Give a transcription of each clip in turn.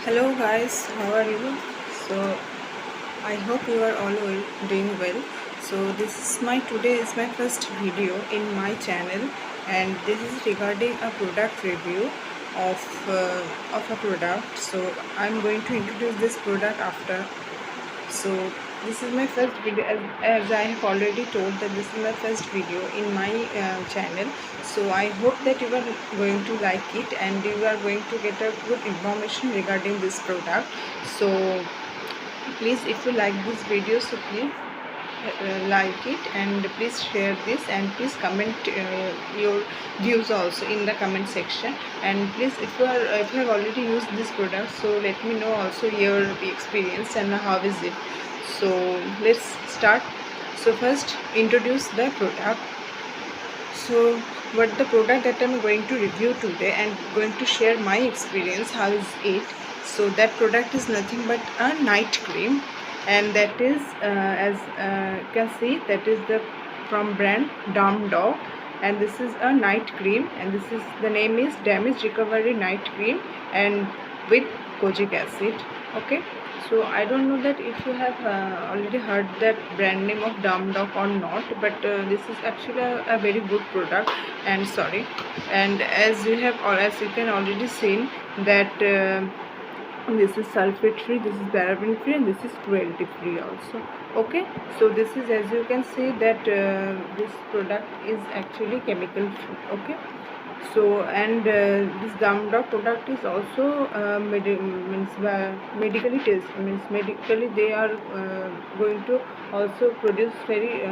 Hello guys, how are you? So I hope you are all doing well. So this is my today is my first video in my channel, and this is regarding a product review of a product. So I'm going to introduce this product after. So this is my first video, as I have already told that this is my first video in my channel. So I hope that you are going to like it and you are going to get a good information regarding this product. So please, if you like this video, so please like it, and please share this, and please comment your views also in the comment section. And please, if you have already used this product, so let me know also your experience and how is it. So let's start. So first, introduce the product. So what the product that I'm going to review today and going to share my experience, how is it. So that product is nothing but a night cream, and that is as you can see, that is the from brand Dom Dog, and this is a night cream, and this is the name is Damage Recovery Night Cream, and with kojic acid. Okay, so I don't know that if you have already heard that brand name of Dum Dog or not, but this is actually a very good product. And sorry, and as you have, or as you can already seen that this is sulfate free, this is paraben free, and this is cruelty free also. Okay, so this is, as you can see, that this product is actually chemical free. Okay, so and this Damda product is also medically test, means medically they are going to also produce very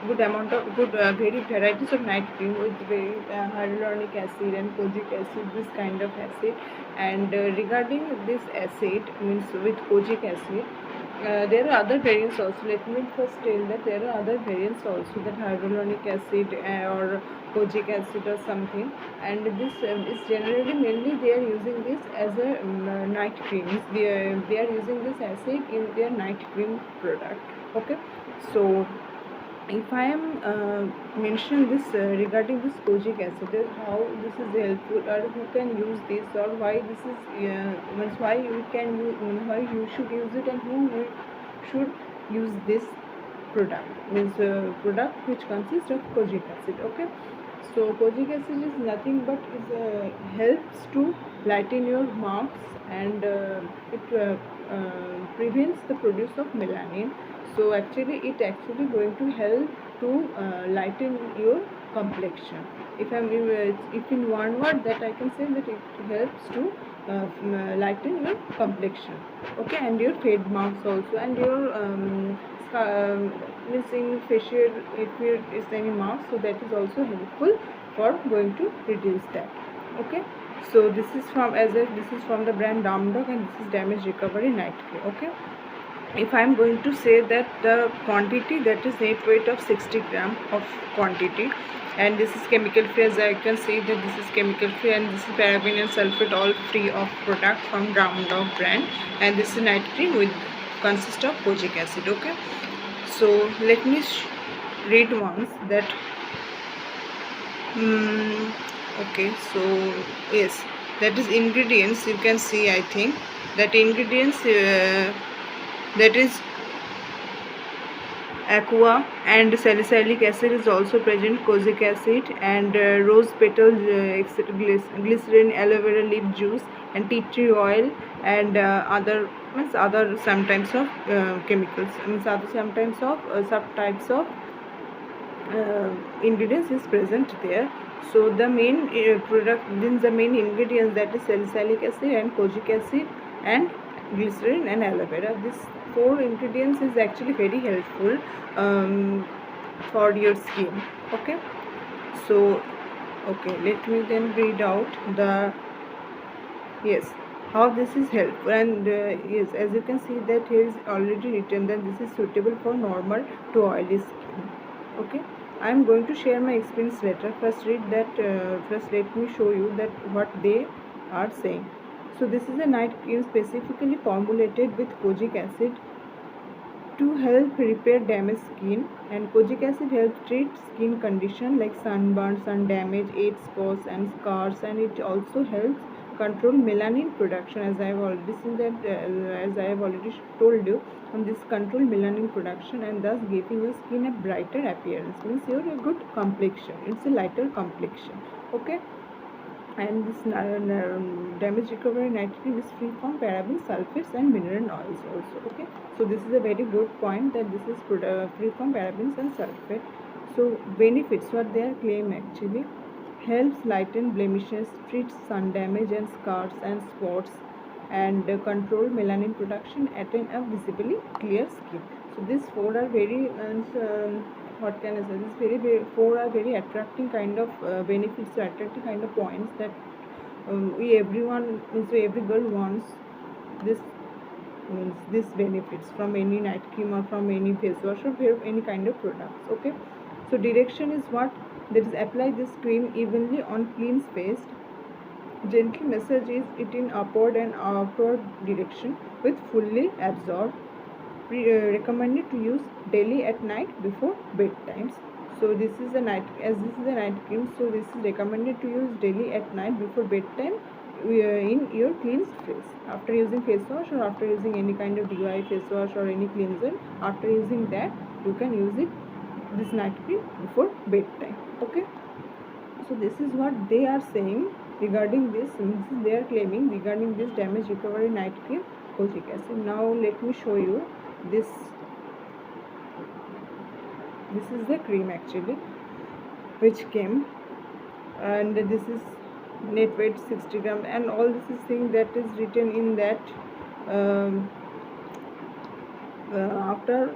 good amount of good very varieties of night cream with very hyaluronic acid and kojic acid, this kind of acid. And regarding this acid, means with kojic acid, there are other variants also. Let me first tell that there are other variants also, that hyaluronic acid or kojic acid or something. And this is generally, mainly they are using this as a night cream. They are using this acid in their night cream product. Okay, so if I am mention this regarding this kojic acid, how this is helpful, or who can use this, or why this is means why you can use, why you should use it, and who should use this product, means product which consists of kojic acid. Okay, so kojic acid is nothing but is helps to lighten your marks, and it prevents the produce of melanin. So actually it actually going to help to lighten your complexion. If in one word that I can say that it helps to lighten your complexion. Okay, and your fade marks also, and your missing facial, if there is any marks, so that is also helpful for going to reduce that. Okay, so this is from, this is from the brand Damdog, and this is Damage Recovery Night Cream. Okay, if I am going to say that the quantity, that is net weight of 60 gram of quantity, and this is chemical free, as I can see that this is chemical free, and this is paraben and sulfate all free of product from Brown Dog brand, and this is night cream with consist of kojic acid. Okay, so let me read once that okay, so yes, that is ingredients. You can see, I think that ingredients that is aqua and salicylic acid is also present, kojic acid, and rose petal, glycerin, aloe vera leaf juice, and tea tree oil, and other, means other sometimes of chemicals, means other sometimes of subtypes of ingredients is present there. So the main product, then the main ingredients, that is salicylic acid and kojic acid and glycerin and aloe vera. These four ingredients is actually very helpful for your skin. Okay, so okay, let me then read out the, yes, how this is helpful. And yes, as you can see that here is already written that this is suitable for normal to oily skin. Okay, I am going to share my experience later. First read that, first let me show you that what they are saying. So this is a night cream specifically formulated with kojic acid to help repair damaged skin, and kojic acid helps treat skin condition like sunburn, sun damage, age spots and scars, and it also helps control melanin production, as I have already seen that, as I have already told you, and this control melanin production and thus giving your skin a brighter appearance, means your a good complexion, it's a lighter complexion. Okay, and this damage recovery night cream is free from parabens, sulfates and mineral oils also. Okay, so this is a very good point, that this is free from parabens and sulfate. So benefits, what they are claim actually: helps lighten blemishes, treats sun damage and scars and spots, and control melanin production, attain a visibly clear skin. So these four are very what can I say? These four are very attracting kind of benefits, attracting kind of points that everyone, so every girl wants this, means this benefits from any night cream or from any face wash or any kind of products. Okay, so direction is what, that is apply this cream evenly on clean face, gently massage it in upward and outward direction with fully absorbed. Recommended to use daily at night before bedtimes. So this is a night, as this is a night cream, so this is recommended to use daily at night before bedtime in your cleansed face, after using face wash or after using any kind of DIY face wash or any cleanser. After using that, you can use it, this night cream, before bedtime. Okay, so this is what they are saying regarding this, means they are claiming regarding this damage recovery night cream kojic acid. Now let me show you this. This is the cream actually which came, and this is net weight 60 gram, and all this is thing that is written in that after,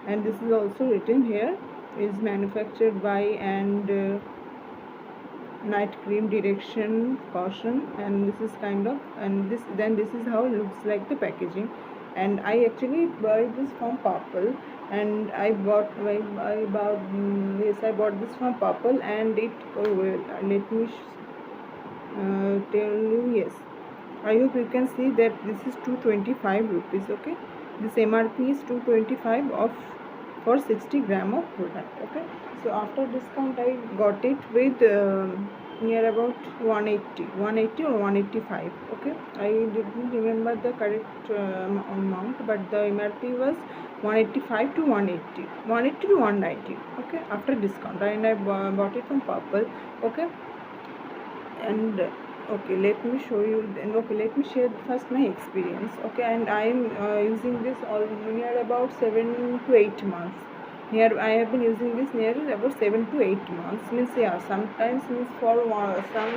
and this is also written here, is manufactured by, and night cream direction caution, and this is kind of, and this, then this is how it looks like the packaging. And I actually buy this from Purple, and I bought yes, I bought this from Purple, and it let me tell you, yes, I hope you can see that this is 225 rupees. Okay, this MRP is 225 of for 60 gram of product. Okay, so after discount I got it with near about 180 or 185. Okay, I didn't remember the correct amount, but the MRP was 185 to 180, 180 to 190. Okay, after discount, and I bought it from Purple. Okay, and okay, let me show you then. Okay, let me share first my experience. Okay, and I am using this all near about 7 to 8 months. Here I have been using this near about 7 to 8 months, means yeah, sometimes means for some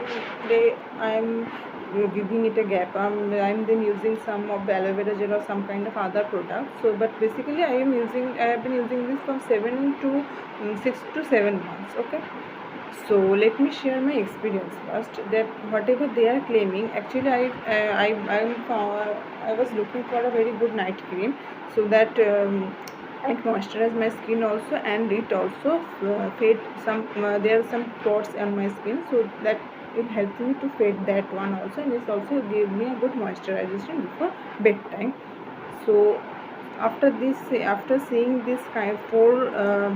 day I am giving it a gap. I'm then using some of the aloe vera gel or some kind of other product. So but basically I have been using this from 7 to 6 to 7 months. Okay, so let me share my experience first, that whatever they are claiming, actually I was looking for a very good night cream, so that it moisturize my skin also, and it also fade some there are some spots on my skin, so that it helps me to fade that one also, and it also gave me a good moisturization before bedtime. So after this, after seeing this kind of four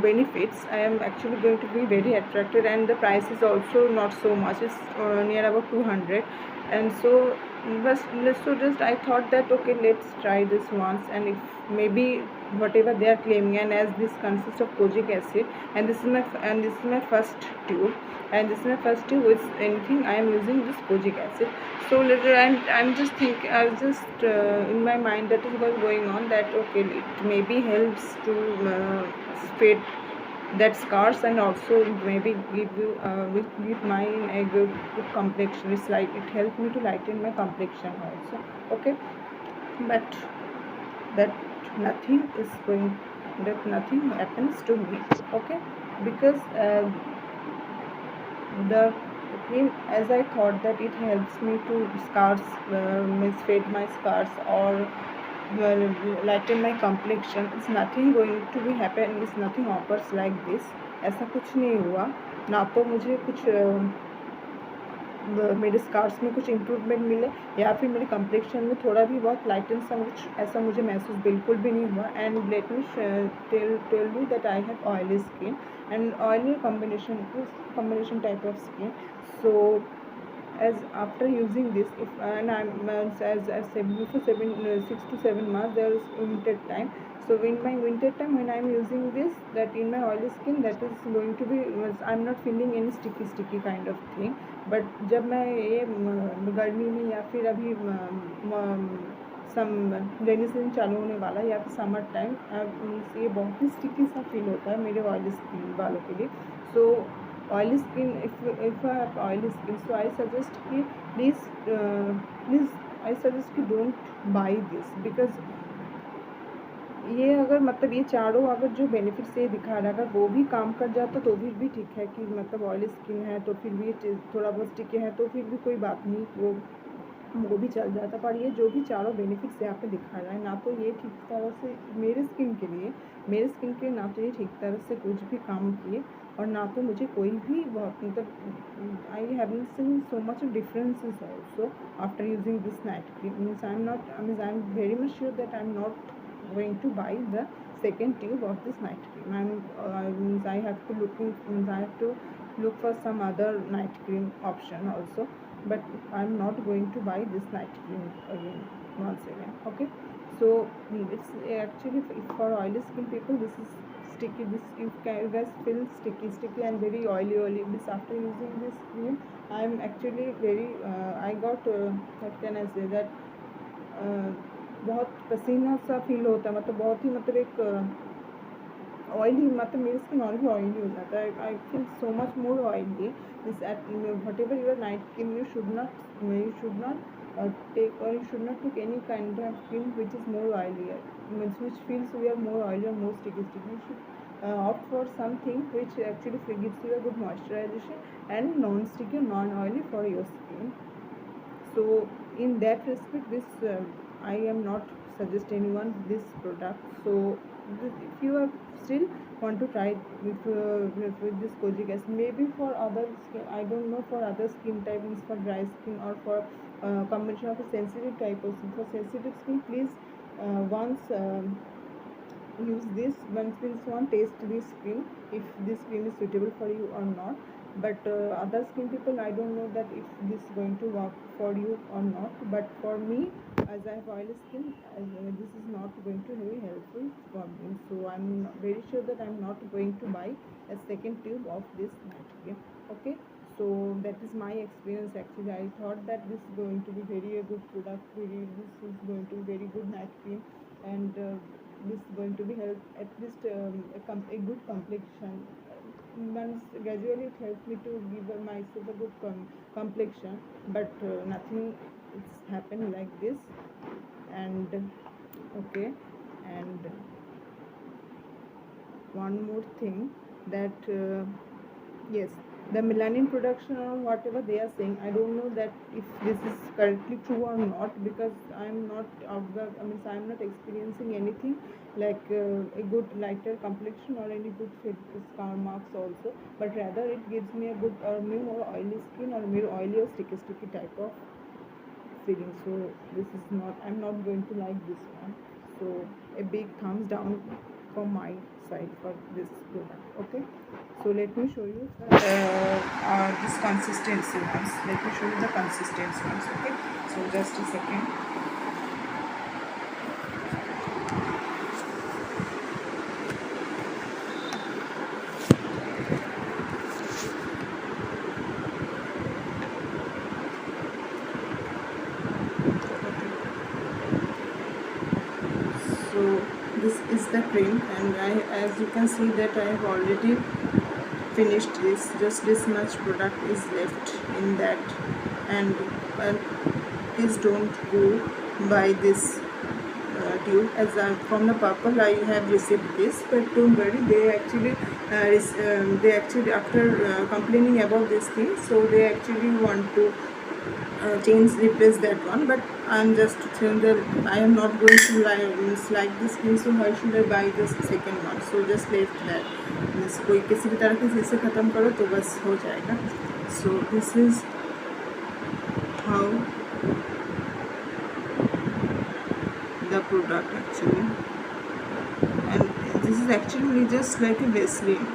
benefits, I am actually going to be very attracted, and the price is also not so much, it's near about 200. And so just I thought that okay, let's try this once, and if maybe whatever they are claiming, and as this consists of kojic acid, and this is my first tube, and this is my first tube with anything I am using this kojic acid. So later I'm just thinking, I was just in my mind that is what's going on, that okay, it maybe helps to fade that scars, and also maybe give you give mine a good complexion. It's like it helped me to lighten my complexion also. Okay, but that nothing happens to me. Okay, because the cream, as I thought that it helps me to scars, fade my scars, or lighten my complexion, it's nothing going to be happen, it's nothing offers like this. ऐसा कुछ नहीं हुआ ना, तो मुझे कुछ मेरे scars में कुछ इम्प्रूवमेंट मिले, या फिर मेरे कम्प्लेक्शन में थोड़ा भी बहुत लाइटन सा कुछ ऐसा मुझे महसूस बिल्कुल भी नहीं हुआ. And let me tell you that I have oily skin and oily combination type of skin. So as after using this, if and I'm as I said before, 6 to 7 months there is winter time. So in my winter time when I'm using this, that in my oily skin, that is going to be, I'm not feeling any sticky kind of thing. but जब मैं ये गर्मी में या फिर अभी सम rainy season चालू होने वाला है या फिर समर टाइम, ये बहुत ही स्टिकी सा फील होता है मेरे ऑयली स्किन वालों के लिए. सो oily skin, if I have oily skin, so I suggest कि please I suggest कि don't buy this, because ये अगर मतलब ये चारों अगर जो बेनिफिट्स ये दिखा रहा है अगर वो भी काम कर जाता तो भी ठीक है कि मतलब ऑयली स्किन है तो फिर भी थोड़ा बहुत स्टिकी है तो फिर भी कोई बात नहीं, वो भी चल जाता. पर ये जो भी चारों बेनिफिट्स यहाँ पे दिखा रहा है, ना तो ये ठीक तरह से मेरे स्किन के लिए ना तो ये ठीक तरह से कुछ भी काम किए, और ना तो मुझे कोई भी बहुत मतलब I haven't seen so much differences also after using this night cream. Means I am very much sure that I am not going to buy the second tube of this night cream. I have to look for some other night cream option also, but I'm not going to buy this night cream again once again. Okay, so it's actually for oily skin people, this is sticky. This you guys feel sticky and very oily. This after using this cream, I'm actually very I got what can I say that बहुत पसीना सा feel होता है, मतलब बहुत ही मतलब एक oily, मतलब मेरी स्किन और भी ऑयली हो जाता है. I feel so much more oily. This whatever your night cream, you should not take any kind of cream which is more oily, which feels we are more oily or more sticky. You should opt for something which actually gives you a good moisturization and non-sticky, non-oily for your skin. So in that respect, this I am not suggest anyone this product. So if you are still want to try with this kojic acid, maybe for other skin, I don't know, for other skin type, means for dry skin or for combination of a sensitive type of skin. For sensitive skin, please once use this one taste this cream, if this cream is suitable for you or not. But other skin people, I don't know that if this is going to work for you or not. But for me, as I have oily skin, this is not going to be helpful for me. So I'm very sure that I'm not going to buy a second tube of this night cream. Okay, so that is my experience. Actually, I thought that this is going to be very a good product, this is going to be very good night cream, and this is going to be help at least a good complexion. Once gradually it helped me to give myself a good complexion, but nothing it's happened like this. And okay, and one more thing, that yes, the melanin production or whatever they are saying, I don't know that if this is correctly true or not, because I'm not I'm not experiencing anything like a good lighter complexion or any good scar marks also, but rather it gives me a good or more oily skin or more oily or sticky type of feeling. So this is not, I'm not going to like this one. So a big thumbs down from my side for this product. Okay, so let me show you this consistency ones. Let me show you the consistency ones. Okay, so just a second. So this is the cream, and as you can see that I have already finished this. Just this much product is left in that, and please don't go buy this tube. As from the Purple I have received this, but don't worry, they actually after complaining about this thing, so they actually want to replace that one. But I'm just saying that I am not going to like this thing, so why should I buy this second one? So just left that, कोई किसी भी तरह की चीज़ से ख़त्म करो तो बस हो जाएगा. So this is how the product actually, and this is actually just like a Vaseline.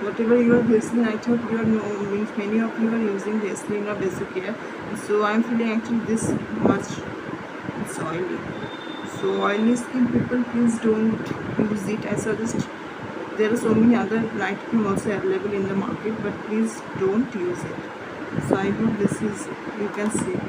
whatever you are Vaseline, I thought you are means many of you are using Vaseline or basic care. So I'm feeling actually this much it's oily. So oily skin people, please don't use it. I suggest there are so many other night cream also available in the market, but please don't use it. So I hope this is, you can see.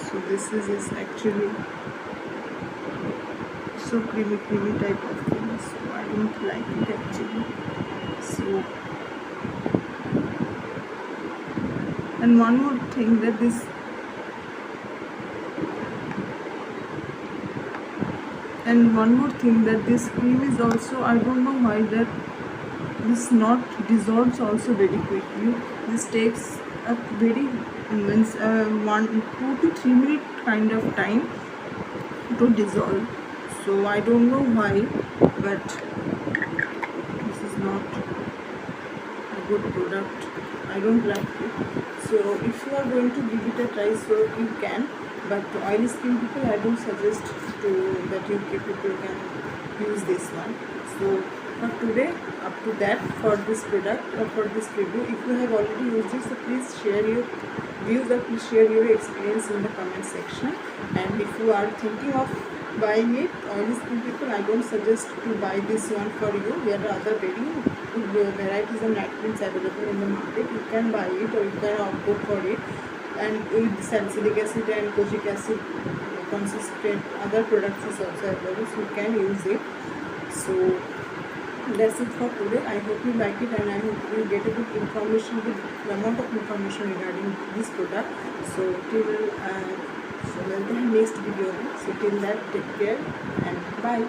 So this is actually so creamy type of thing. So I don't like it actually. So, and one more thing that this, and one more thing that this cream is also, I don't know why that this not dissolves also very quickly. This takes a very means 1 2 to 3 minute kind of time to dissolve. So I don't know why, but this is not a good product. I don't like it. So if you are going to give it a try, so you can, but to oily skin people I don't suggest to that you people can use this one. So for today, up to that for this product or for this review, if you have already used it, so please share your views or please share your experience in the comment section. And if you are thinking of buying it, oily skin people, I don't suggest to buy this one for you. There are other very good varieties of night creams available in the market. You can buy it or you can go for it, and with salicylic acid and kojic acid consistent other products is also available, so you can use it. So that's it for today. I hope you like it, and I hope you get a good information, good amount of information regarding this product. So till so well, the next video. So till that, take care and bye.